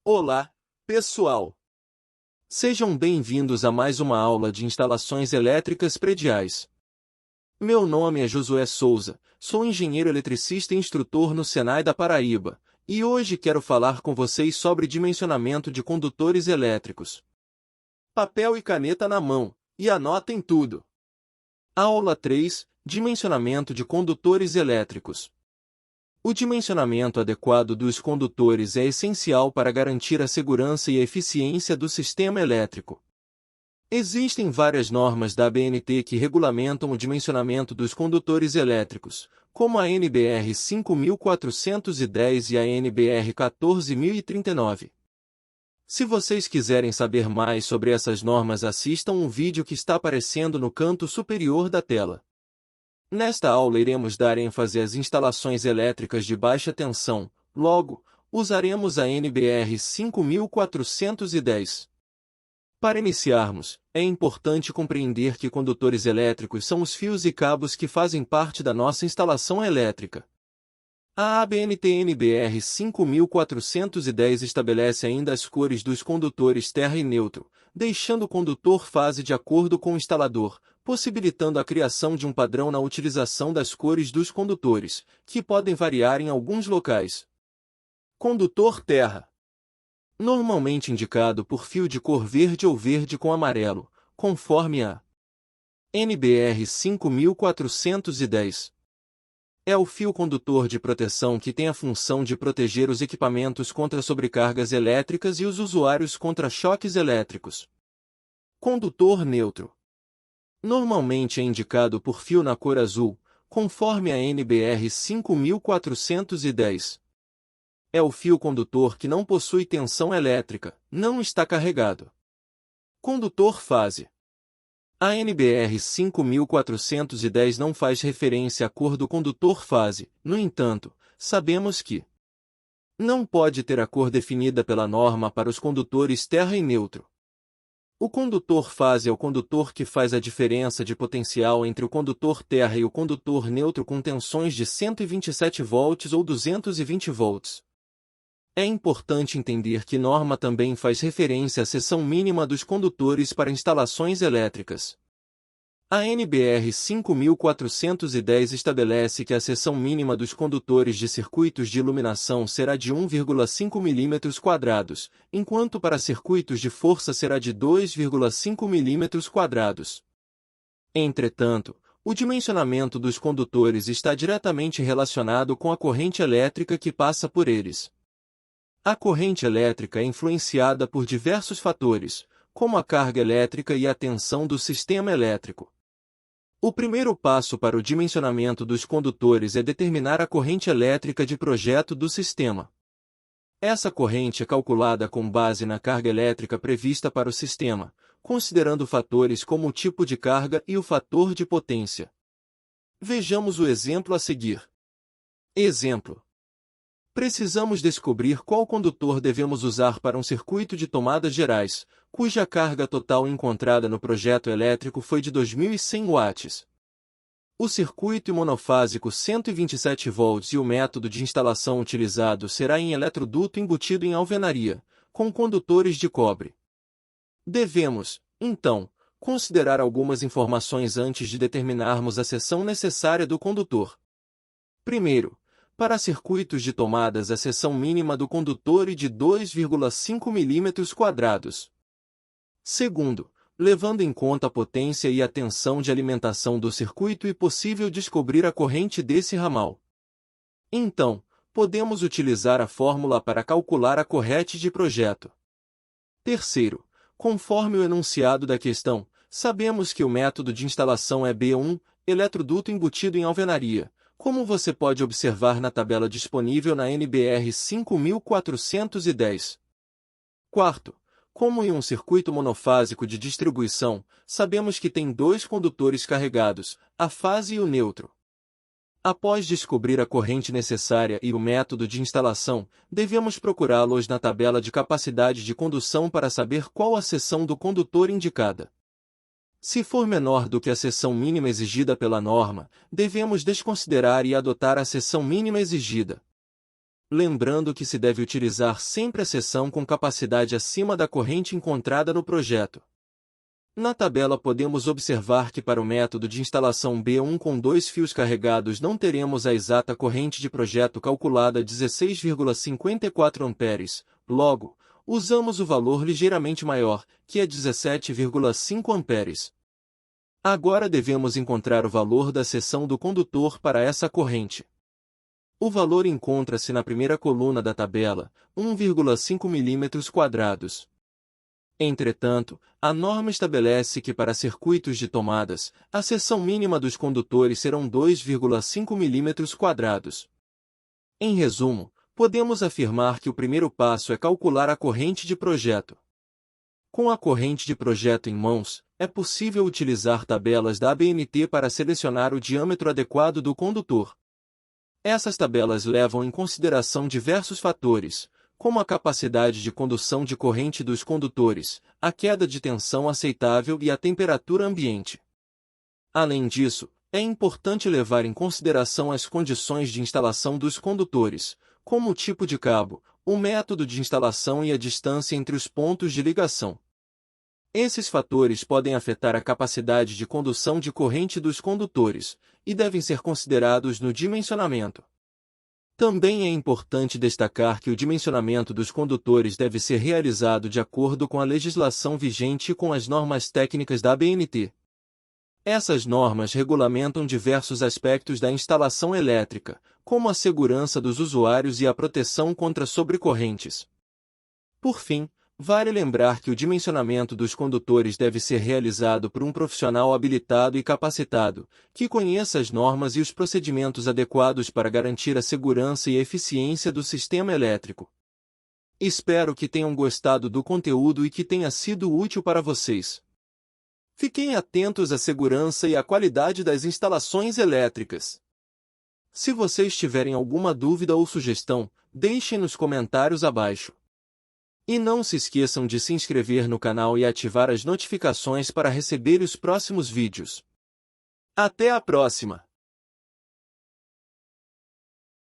Olá, pessoal! Sejam bem-vindos a mais uma aula de instalações elétricas prediais. Meu nome é Josué Souza, sou engenheiro eletricista e instrutor no Senai da Paraíba, e hoje quero falar com vocês sobre dimensionamento de condutores elétricos. Papel e caneta na mão, e anotem tudo. Aula 3, Dimensionamento de condutores elétricos. O dimensionamento adequado dos condutores é essencial para garantir a segurança e a eficiência do sistema elétrico. Existem várias normas da ABNT que regulamentam o dimensionamento dos condutores elétricos, como a NBR 5410 e a NBR 14039. Se vocês quiserem saber mais sobre essas normas, assistam um vídeo que está aparecendo no canto superior da tela. Nesta aula iremos dar ênfase às instalações elétricas de baixa tensão, logo, usaremos a NBR 5410. Para iniciarmos, é importante compreender que condutores elétricos são os fios e cabos que fazem parte da nossa instalação elétrica. A ABNT NBR 5410 estabelece ainda as cores dos condutores terra e neutro, deixando o condutor fase de acordo com o instalador, possibilitando a criação de um padrão na utilização das cores dos condutores, que podem variar em alguns locais. Condutor terra. Normalmente indicado por fio de cor verde ou verde com amarelo, conforme a NBR 5410. É o fio condutor de proteção que tem a função de proteger os equipamentos contra sobrecargas elétricas e os usuários contra choques elétricos. Condutor neutro. Normalmente é indicado por fio na cor azul, conforme a NBR 5410. É o fio condutor que não possui tensão elétrica, não está carregado. Condutor fase. A NBR 5410 não faz referência à cor do condutor fase, no entanto, sabemos que não pode ter a cor definida pela norma para os condutores terra e neutro. O condutor fase é o condutor que faz a diferença de potencial entre o condutor terra e o condutor neutro com tensões de 127 volts ou 220 volts. É importante entender que norma também faz referência à seção mínima dos condutores para instalações elétricas. A NBR 5410 estabelece que a seção mínima dos condutores de circuitos de iluminação será de 1,5 mm², enquanto para circuitos de força será de 2,5 mm². Entretanto, o dimensionamento dos condutores está diretamente relacionado com a corrente elétrica que passa por eles. A corrente elétrica é influenciada por diversos fatores, como a carga elétrica e a tensão do sistema elétrico. O primeiro passo para o dimensionamento dos condutores é determinar a corrente elétrica de projeto do sistema. Essa corrente é calculada com base na carga elétrica prevista para o sistema, considerando fatores como o tipo de carga e o fator de potência. Vejamos o exemplo a seguir. Exemplo. Precisamos descobrir qual condutor devemos usar para um circuito de tomadas gerais, cuja carga total encontrada no projeto elétrico foi de 2.100 watts. O circuito monofásico 127 volts e o método de instalação utilizado será em eletroduto embutido em alvenaria, com condutores de cobre. Devemos, então, considerar algumas informações antes de determinarmos a seção necessária do condutor. Primeiro, para circuitos de tomadas, a seção mínima do condutor é de 2,5 mm². Segundo, levando em conta a potência e a tensão de alimentação do circuito e possível descobrir a corrente desse ramal. Então, podemos utilizar a fórmula para calcular a corrente de projeto. Terceiro, conforme o enunciado da questão, sabemos que o método de instalação é B1, eletroduto embutido em alvenaria, como você pode observar na tabela disponível na NBR 5410. Quarto, como em um circuito monofásico de distribuição, sabemos que tem dois condutores carregados, a fase e o neutro. Após descobrir a corrente necessária e o método de instalação, devemos procurá-los na tabela de capacidade de condução para saber qual a seção do condutor indicada. Se for menor do que a seção mínima exigida pela norma, devemos desconsiderar e adotar a seção mínima exigida. lembrando que se deve utilizar sempre a seção com capacidade acima da corrente encontrada no projeto. Na tabela podemos observar que para o método de instalação B1 com 2 fios carregados não teremos a exata corrente de projeto calculada 16,54 amperes, logo, usamos o valor ligeiramente maior, que é 17,5 amperes. Agora devemos encontrar o valor da seção do condutor para essa corrente. O valor encontra-se na primeira coluna da tabela, 1,5 mm². Entretanto, a norma estabelece que para circuitos de tomadas, a seção mínima dos condutores serão 2,5 mm². Em resumo, podemos afirmar que o primeiro passo é calcular a corrente de projeto. Com a corrente de projeto em mãos, é possível utilizar tabelas da ABNT para selecionar o diâmetro adequado do condutor. Essas tabelas levam em consideração diversos fatores, como a capacidade de condução de corrente dos condutores, a queda de tensão aceitável e a temperatura ambiente. Além disso, é importante levar em consideração as condições de instalação dos condutores, como o tipo de cabo, o método de instalação e a distância entre os pontos de ligação. Esses fatores podem afetar a capacidade de condução de corrente dos condutores, e devem ser considerados no dimensionamento. Também é importante destacar que o dimensionamento dos condutores deve ser realizado de acordo com a legislação vigente e com as normas técnicas da ABNT. Essas normas regulamentam diversos aspectos da instalação elétrica, como a segurança dos usuários e a proteção contra sobrecorrentes. Por fim, vale lembrar que o dimensionamento dos condutores deve ser realizado por um profissional habilitado e capacitado, que conheça as normas e os procedimentos adequados para garantir a segurança e eficiência do sistema elétrico. Espero que tenham gostado do conteúdo e que tenha sido útil para vocês. Fiquem atentos à segurança e à qualidade das instalações elétricas. Se vocês tiverem alguma dúvida ou sugestão, deixem nos comentários abaixo. E não se esqueçam de se inscrever no canal e ativar as notificações para receber os próximos vídeos. Até a próxima!